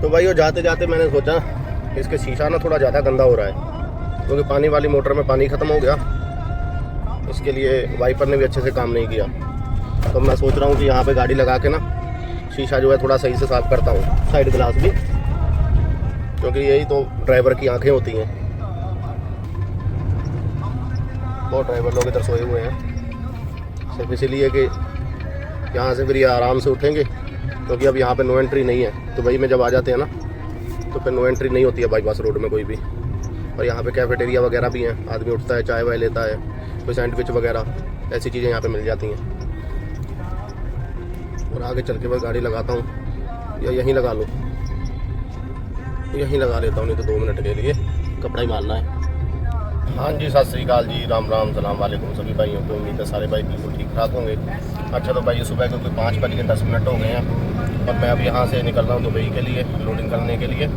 तो भाई वो जाते जाते मैंने सोचा इसके शीशा ना थोड़ा ज़्यादा गंदा हो रहा है, क्योंकि पानी वाली मोटर में पानी ख़त्म हो गया, इसके लिए वाइपर ने भी अच्छे से काम नहीं किया। तो मैं सोच रहा हूँ कि यहाँ पे गाड़ी लगा के ना शीशा जो है थोड़ा सही से साफ़ करता हूँ, साइड ग्लास भी, क्योंकि यही तो ड्राइवर की आंखें होती हैं। बहुत ड्राइवर लोग इधर सोए हुए हैं, सिर्फ इसीलिए कि यहाँ से फिर ये आराम से उठेंगे, क्योंकि अब यहाँ पे नो एंट्री नहीं है। दुबई में जब आ जाते हैं ना तो फिर नो एंट्री नहीं होती है बाईपास रोड में कोई भी। और यहाँ पे कैफेटेरिया वगैरह भी हैं, आदमी उठता है चाय वाय लेता है, कोई सैंडविच वगैरह ऐसी चीज़ें यहाँ पे मिल जाती हैं। और आगे चल के मैं गाड़ी लगाता हूँ या यहीं लगा लूँ, यहीं लगा लेता हूँ, नहीं तो 2 मिनट के लिए कपड़ा ही मारना है। हाँ जी, सत श्री अकाल जी, राम राम, सलाम वालेकुम सभी भाइयों को। उम्मीद है सारे भाई बिल्कुल ठीक ठाक होंगे। अच्छा तो भाई सुबह क्योंकि 5:10 हो गए हैं और मैं अब यहाँ से निकल रहा हूँ दुबई के लिए लोडिंग करने के लिए।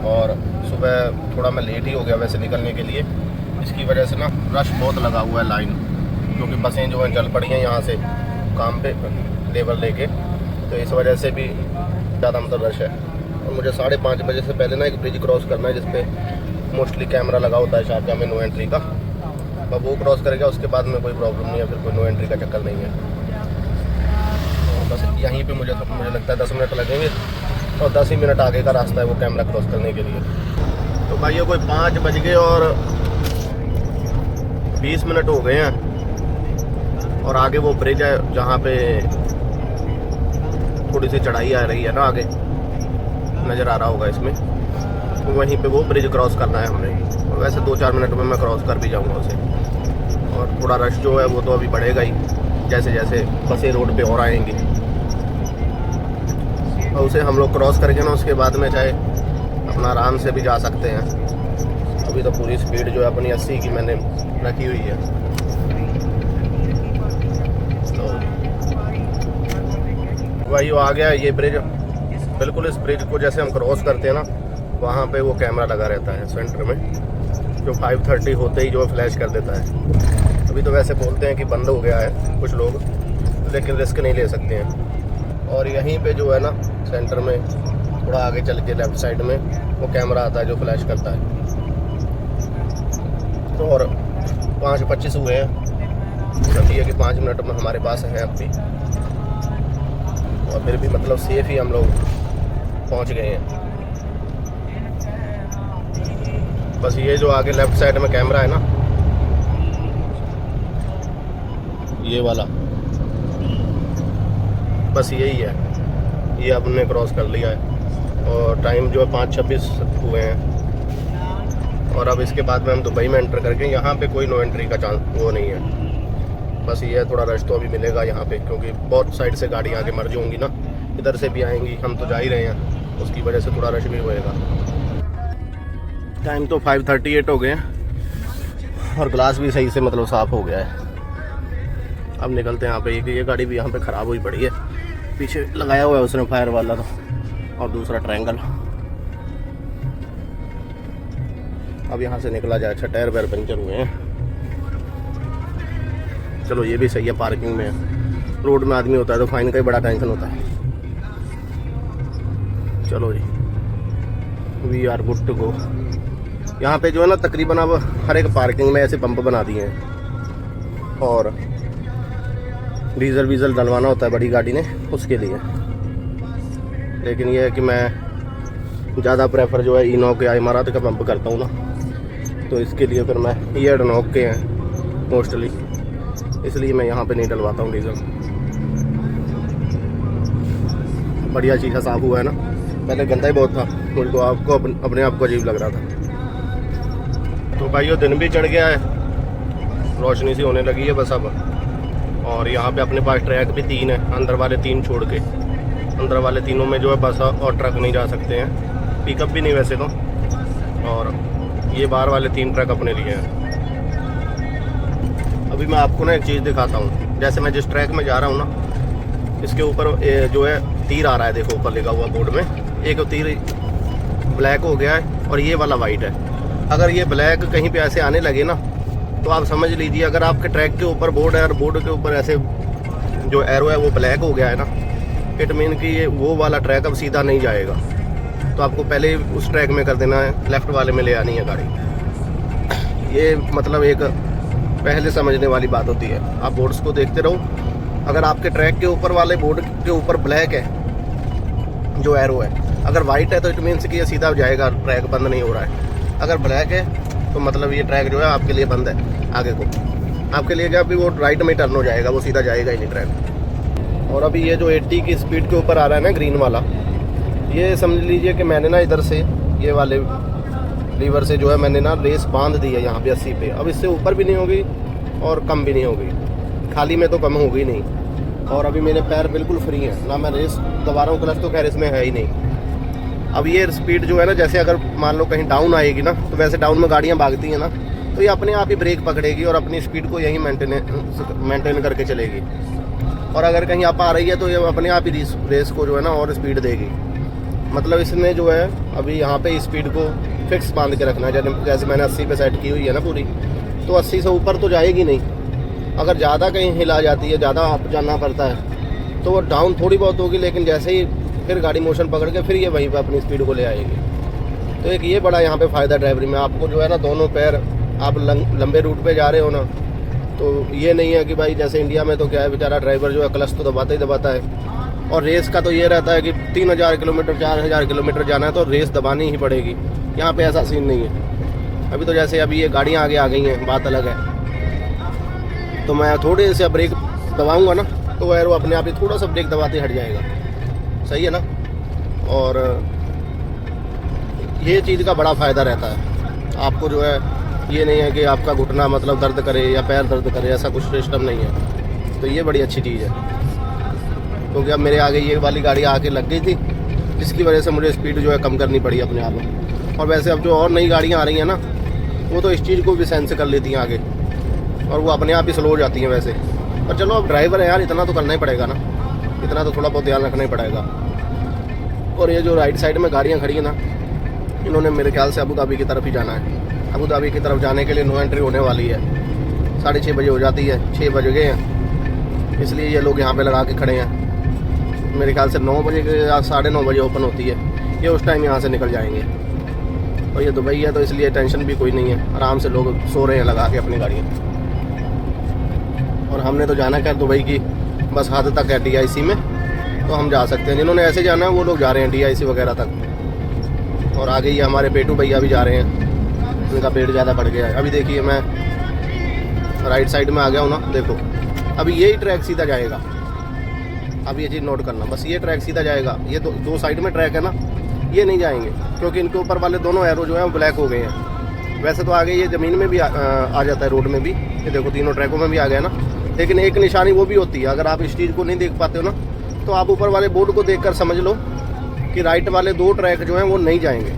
और सुबह थोड़ा मैं लेट ही हो गया वैसे निकलने के लिए, इसकी वजह से ना रश बहुत लगा हुआ है लाइन, क्योंकि बसें जो हैं चल पड़ी हैं यहाँ से काम पे लेबर लेके, तो इस वजह से भी ज़्यादा मतलब रश है। और मुझे 5:30 बजे से पहले ना एक ब्रिज क्रॉस करना है जिसपे मोस्टली कैमरा लगा होता है शारजाह में नो एंट्री का। अब वो क्रॉस करेगा, उसके बाद में कोई प्रॉब्लम नहीं है, फिर कोई नो एंट्री का चक्कर नहीं है। तो बस यहीं पे मुझे लगता है 10 मिनट लगेंगे और 10 ही मिनट आगे का रास्ता है वो कैमरा क्रॉस करने के लिए। तो भाई ये कोई 5 बज गए और 20 मिनट हो गए हैं और आगे वो ब्रिज है जहाँ पे थोड़ी सी चढ़ाई आ रही है ना, आगे नज़र आ रहा होगा इसमें, तो वहीं पे वो ब्रिज क्रॉस करना है हमने। और वैसे 2-4 मिनट में मैं क्रॉस कर भी जाऊंगा उसे। और थोड़ा रश जो है वो तो अभी बढ़ेगा ही जैसे जैसे बसें रोड पे और आएंगी, और उसे हम लोग क्रॉस करके ना उसके बाद में चाहे अपना आराम से भी जा सकते हैं। अभी तो पूरी स्पीड जो है अपनी 80 की मैंने रखी हुई है। तो वही आ गया ये ब्रिज, बिल्कुल इस ब्रिज को जैसे हम क्रॉस करते हैं ना वहाँ पे वो कैमरा लगा रहता है सेंटर में, जो 5:30 होते ही जो फ्लैश कर देता है। अभी तो वैसे बोलते हैं कि बंद हो गया है कुछ लोग, लेकिन रिस्क नहीं ले सकते हैं। और यहीं पे जो है ना सेंटर में थोड़ा आगे चल के लेफ्ट साइड में वो कैमरा आता है जो फ्लैश करता है। तो और 5:25 हुए हैं, सब ये कि 5 मिनट में हमारे पास हैं अब भी, और फिर भी मतलब सेफ ही हम लोग पहुंच गए हैं। बस ये जो आगे लेफ्ट साइड में कैमरा है ना, ये वाला, बस यही है, ये अब हमने क्रॉस कर लिया है। और टाइम जो है 5:26 हुए हैं। और अब इसके बाद में हम दुबई में एंटर करके, यहाँ पे कोई नो एंट्री का चांस वो नहीं है। बस ये थोड़ा रश तो अभी मिलेगा यहाँ पे, क्योंकि बहुत साइड से गाड़ी आगे मर्ज होंगी ना, इधर से भी आएंगी, हम तो जा ही रहे हैं, उसकी वजह से थोड़ा रश भी होएगा। टाइम तो 5:38 हो गए हैं और ग्लास भी सही से मतलब साफ़ हो गया है। अब निकलते हैं यहाँ पे। ये गाड़ी भी यहाँ पे ख़राब हुई पड़ी है, पीछे लगाया हुआ है उसने फायर वाला तो, और दूसरा ट्रायंगल। अब यहाँ से निकला जाए। अच्छा, टायर वायर पंचर हुए हैं, चलो ये भी सही है, पार्किंग में है। रोड में आदमी होता है तो फाइन का ही बड़ा टेंशन होता है। चलो जी, we are good to go. यहाँ पे जो है ना तकरीबन अब हर एक पार्किंग में ऐसे पंप बना दिए हैं, और डीजल वीजल डलवाना होता है बड़ी गाड़ी ने उसके लिए। लेकिन ये है कि मैं ज़्यादा प्रेफर जो है इनॉक या इमारत का पंप करता हूँ ना, तो इसके लिए फिर मैं ये एडनॉक के हैं मोस्टली, इसलिए मैं यहाँ पे नहीं डलवाता हूँ डीजल। बढ़िया शीशा साफ़ हुआ है ना, पहले गंदा ही बहुत था, मुझे तो आपको अपने आप को अजीब लग रहा था। तो भाई दिन भी चढ़ गया है, रोशनी सी होने लगी है बस अब। और यहाँ पे अपने पास ट्रैक भी 3 है, अंदर वाले 3 छोड़ के। अंदर वाले तीनों में जो है बस और ट्रक नहीं जा सकते हैं, पिकअप भी नहीं वैसे तो। और ये बाहर वाले 3 ट्रक अपने लिए हैं। अभी मैं आपको ना एक चीज़ दिखाता हूँ। जैसे मैं जिस ट्रैक में जा रहा हूँ ना, इसके ऊपर जो है तीर आ रहा है, देखो ऊपर लिखा हुआ बोर्ड में। एक तीर ब्लैक हो गया है और ये वाला वाइट है। अगर ये ब्लैक कहीं पे ऐसे आने लगे ना, तो आप समझ लीजिए अगर आपके ट्रैक के ऊपर बोर्ड है और बोर्ड के ऊपर ऐसे जो एरो है वो ब्लैक हो गया है ना, इट मीन कि ये वो वाला ट्रैक अब सीधा नहीं जाएगा। तो आपको पहले उस ट्रैक में कर देना है, लेफ़्ट वाले में ले आनी है गाड़ी। ये मतलब एक पहले समझने वाली बात होती है। आप बोर्ड्स को देखते रहो। अगर आपके ट्रैक के ऊपर वाले बोर्ड के ऊपर ब्लैक है जो एरो है, अगर वाइट है तो इट मीन्स कि ये सीधा जाएगा, ट्रैक बंद नहीं हो रहा है। अगर ब्लैक है तो मतलब ये ट्रैक जो है आपके लिए बंद है, आगे को आपके लिए क्या, अभी वो राइट में टर्न हो जाएगा, वो सीधा जाएगा ही नहीं ट्रैक। और अभी ये जो 80 की स्पीड के ऊपर आ रहा है ना ग्रीन वाला, ये समझ लीजिए कि मैंने ना इधर से ये वाले लीवर से जो है मैंने ना रेस बांध दी है यहाँ पे 80 पे। अब इससे ऊपर भी नहीं होगी और कम भी नहीं होगी, खाली में तो कम होगी नहीं। और अभी मेरे पैर बिल्कुल फ्री हैं, ना मैं रेस दबा रहा हूँ, क्लच तो खैर इसमें है ही नहीं। अब ये स्पीड जो है ना, जैसे अगर मान लो कहीं डाउन आएगी ना, तो वैसे डाउन में गाड़ियाँ भागती हैं ना, तो ये अपने आप ही ब्रेक पकड़ेगी और अपनी स्पीड को यहीं मेंटेन करके चलेगी। और अगर कहीं आप आ रही है तो ये अपने आप ही रेस को जो है ना और स्पीड देगी। मतलब इसने जो है अभी यहाँ पे स्पीड को फिक्स बांध के रखना है। जैसे मैंने 80 पे सेट की हुई है ना पूरी, तो 80 से ऊपर तो जाएगी नहीं। अगर ज़्यादा कहीं हिला जाती है, ज़्यादा अप जाना पड़ता है, तो वो डाउन थोड़ी बहुत होगी, लेकिन जैसे ही फिर गाड़ी मोशन पकड़ के फिर ये वहीं पे अपनी स्पीड को ले आएगी। तो एक ये बड़ा यहाँ पे फ़ायदा ड्राइवरी में, आपको जो है ना दोनों पैर, आप लंबे रूट पे जा रहे हो ना, तो ये नहीं है कि भाई जैसे इंडिया में तो क्या है, बेचारा ड्राइवर जो है क्लच तो दबाता ही दबाता है। और रेस का तो ये रहता है कि 3000 किलोमीटर 4000 किलोमीटर जाना है तो रेस दबानी ही पड़ेगी। यहाँ पे ऐसा सीन नहीं है। अभी तो जैसे अभी ये गाड़ियाँ आगे आ गई हैं, बात अलग है। तो मैं थोड़े से ब्रेक दबाऊंगा ना, तो एरो अपने आप ही थोड़ा सा ब्रेक दबाते हट जाएगा। सही है ना। और ये चीज़ का बड़ा फ़ायदा रहता है। आपको जो है ये नहीं है कि आपका घुटना मतलब दर्द करे या पैर दर्द करे, ऐसा कुछ सिस्टम नहीं है। तो ये बड़ी अच्छी चीज़ है। क्योंकि अब मेरे आगे ये वाली गाड़ी आके लग गई थी, जिसकी वजह से मुझे स्पीड जो है कम करनी पड़ी अपने आप में। और वैसे अब जो और नई गाड़ियाँ आ रही हैं ना, वो तो इस चीज़ को भी सेंस कर लेती हैं आगे, और वो अपने आप ही स्लो हो जाती हैं वैसे। पर चलो अब ड्राइवर है यार, इतना तो करना ही पड़ेगा ना, इतना तो थोड़ा बहुत ध्यान रखना ही पड़ेगा। और ये जो राइट साइड में गाड़ियाँ खड़ी हैं ना, इन्होंने मेरे ख्याल से अबू धाबी की तरफ ही जाना है। अबू धाबी की तरफ जाने के लिए नो एंट्री होने वाली है। 6:30 बजे हो जाती है, 6 बज गए हैं, इसलिए ये लोग यहाँ पे लगा के खड़े हैं। मेरे ख्याल से 9 बजे या 9:30 बजे ओपन होती है, ये उस टाइम यहाँ से निकल जाएंगे। और ये दुबई है तो इसलिए टेंशन भी कोई नहीं है, आराम से लोग सो रहे हैं लगा के अपनी गाड़ियाँ। और हमने तो जाना है दुबई की बस हद तक है DIC में, तो हम जा सकते हैं। जिन्होंने ऐसे जाना है वो लोग जा रहे हैं DIC वगैरह तक। और आगे ये हमारे पेटू भैया भी जा रहे हैं, उनका पेट ज़्यादा बढ़ गया है। अभी देखिए मैं राइट साइड में आ गया हूँ ना, देखो अभी यही ट्रैक सीधा जाएगा। अब ये चीज़ नोट करना, बस ये ट्रैक सीधा जाएगा। ये दो साइड में ट्रैक है ना, ये नहीं जाएंगे, क्योंकि इनके ऊपर वाले दोनों एरो जो है वो ब्लैक हो गए हैं। वैसे तो आगे ये ज़मीन में भी आ जाता है, रोड में भी। ये देखो तीनों ट्रैकों में भी आ गया ना, लेकिन एक निशानी वो भी होती है। अगर आप इस चीज़ को नहीं देख पाते हो ना, तो आप ऊपर वाले बोर्ड को देखकर समझ लो कि राइट वाले 2 ट्रैक जो हैं वो नहीं जाएंगे।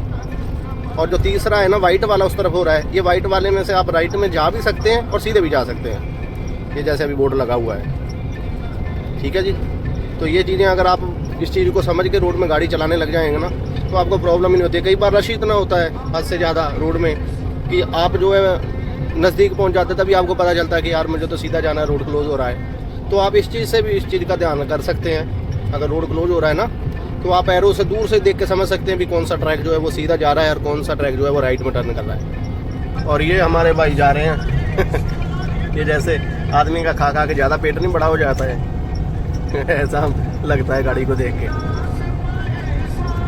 और जो तीसरा है ना वाइट वाला उस तरफ हो रहा है, ये वाइट वाले में से आप राइट में जा भी सकते हैं और सीधे भी जा सकते हैं। ये जैसे अभी बोर्ड लगा हुआ है, ठीक है जी। तो ये चीज़ें अगर आप इस चीज़ को समझ के रोड में गाड़ी चलाने लग जाएंगे ना, तो आपको प्रॉब्लम ही नहीं होती है। कई बार रश इतना होता है हद से ज़्यादा रोड में कि आप जो है नज़दीक पहुंच जाते, तभी आपको पता चलता है कि यार मुझे तो सीधा जाना है, रोड क्लोज हो रहा है। तो आप इस चीज़ से भी इस चीज़ का ध्यान कर सकते हैं। अगर रोड क्लोज हो रहा है ना, तो आप एरो से दूर से देख के समझ सकते हैं भी कौन सा ट्रैक जो है वो सीधा जा रहा है और कौन सा ट्रैक जो है वो राइट में टर्न कर रहा है। और ये हमारे भाई जा रहे हैं ये जैसे आदमी का खा खा के ज़्यादा पेट नहीं बड़ा हो जाता है ऐसा लगता है गाड़ी को देख के।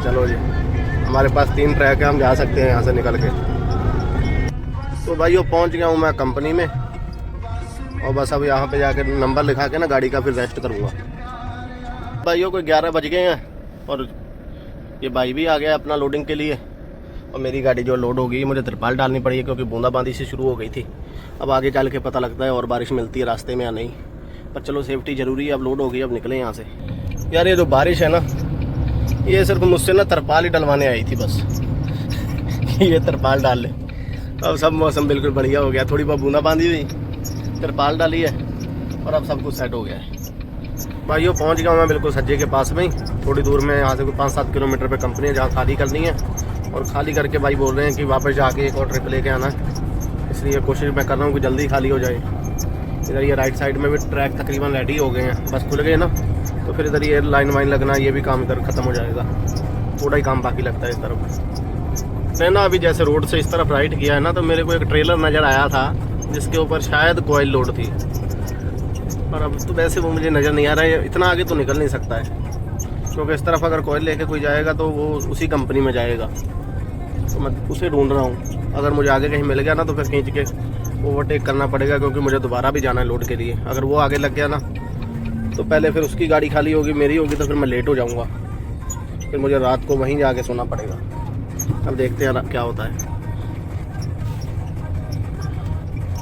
चलो जी, हमारे पास 3 ट्रैक है, हम जा सकते हैं यहाँ से निकल के। तो भाइयों पहुँच गया हूँ मैं कंपनी में, और बस अब यहाँ पे जाकर नंबर लिखा के ना गाड़ी का फिर रेस्ट करूँगा। भाइयों को 11 बज गए हैं और ये भाई भी आ गया अपना लोडिंग के लिए। और मेरी गाड़ी जो लोड हो गई, मुझे तिरपाल डालनी पड़ी है क्योंकि बूंदाबांदी से शुरू हो गई थी। अब आगे चल के पता लगता है और बारिश मिलती है रास्ते में या नहीं, पर चलो सेफ्टी ज़रूरी है। अब लोड हो गई, अब निकले यहाँ से। यार ये जो बारिश है ना, ये सिर्फ मुझसे ना तिरपाल ही डलवाने आई थी बस ये तिरपाल डाल ले। अब सब मौसम बिल्कुल बढ़िया हो गया, थोड़ी बहुत बूंदाबांदी हुई, तिरपाल डाली है और अब सब कुछ सेट हो गया है। भाइयों पहुँच गया हूँ मैं बिल्कुल सज्जे के पास में ही, थोड़ी दूर में। यहाँ से कोई 5-7 किलोमीटर पे कंपनी है जहाँ खाली करनी है। और खाली करके भाई बोल रहे हैं कि वापस जाके एक और ट्रिप लेके आना है, इसलिए कोशिश मैं कर रहा हूँ कि जल्दी खाली हो जाए। इधर ये राइट साइड में भी ट्रैक तकरीबन रेडी हो गए हैं, बस खुल गए ना, तो फिर इधर ये लाइन वाइन लगना, ये भी काम इधर ख़त्म हो जाएगा। थोड़ा ही काम बाकी लगता है इस तरफ। मैंने ना अभी जैसे रोड से इस तरफ राइट किया है ना, तो मेरे को एक ट्रेलर नज़र आया था जिसके ऊपर शायद कोयल लोड थी, पर अब तो वैसे वो मुझे नज़र नहीं आ रहा है। इतना आगे तो निकल नहीं सकता है, क्योंकि इस तरफ अगर कोयल लेके कोई जाएगा तो वो उसी कंपनी में जाएगा, तो मैं उसे ढूंढ रहा हूँ। अगर मुझे आगे कहीं मिल गया ना तो फिर खींच के ओवरटेक करना पड़ेगा, क्योंकि मुझे दोबारा भी जाना है लोड के लिए। अगर वो आगे लग गया ना तो पहले फिर उसकी गाड़ी खाली होगी, मेरी होगी, तो फिर मैं लेट हो जाऊँगा, फिर मुझे रात को वहीं जाके सोना पड़ेगा। अब देखते हैं क्या होता है।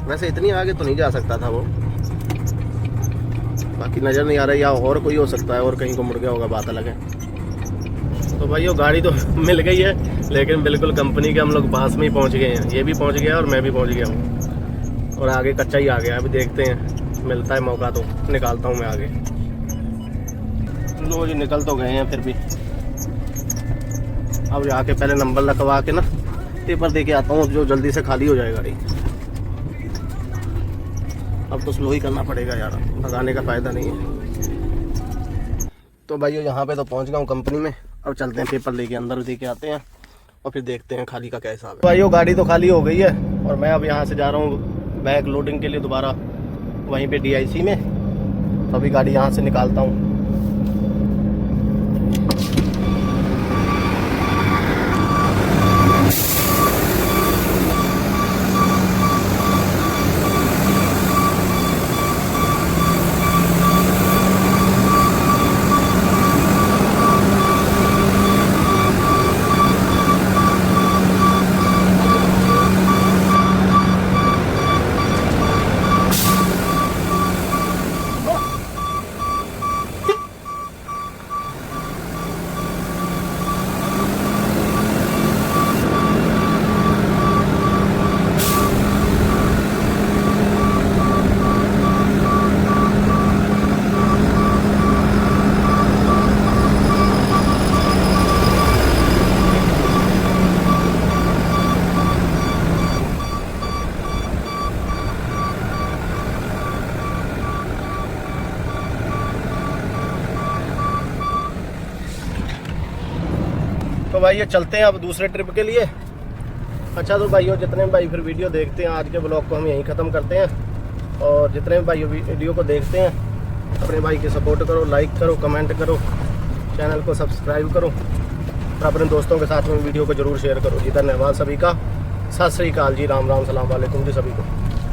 वैसे इतनी आगे तो नहीं जा सकता था वो, बाकी नज़र नहीं आ रहा है, या और कोई हो सकता है और कहीं को मुड़ गया होगा, बात अलग है। तो भाई वो गाड़ी तो मिल गई है, लेकिन बिल्कुल कंपनी के हम लोग पास में ही पहुंच गए हैं। ये भी पहुंच गया और मैं भी पहुंच गया हूँ, और आगे कच्चा ही आ गया। अभी देखते हैं, मिलता है मौका तो निकालता हूँ मैं आगे। लो जी, निकल तो गए हैं फिर भी। अब जाके पहले नंबर लगवा के ना पेपर दे के आता हूँ, जो जल्दी से खाली हो जाए गाड़ी। अब तो स्लो ही करना पड़ेगा यार, भगाने का फ़ायदा नहीं है। तो भाई यहाँ पे तो पहुँच गया हूँ कंपनी में। अब चलते हैं पेपर लेके अंदर दे के आते हैं, और फिर देखते हैं खाली का क्या हिसाब है। भाई गाड़ी तो खाली हो गई है, और मैं अब यहाँ से जा रहा हूँ बैग लोडिंग के लिए दोबारा वहीं पे DIC में। तो अभी गाड़ी यहाँ से निकालता हूँ। तो भाई ये चलते हैं अब दूसरे ट्रिप के लिए। अच्छा तो भाइयों, जितने भाई फिर वीडियो देखते हैं, आज के ब्लॉग को हम यहीं ख़त्म करते हैं। और जितने भी भाई वीडियो को देखते हैं, अपने भाई की सपोर्ट करो, लाइक करो, कमेंट करो, चैनल को सब्सक्राइब करो, और अपने दोस्तों के साथ में वीडियो को ज़रूर शेयर करो जी। धन्यवाद सभी का। सत श्री अकाल जी, राम राम, सलाम वालेकुम जी सभी को।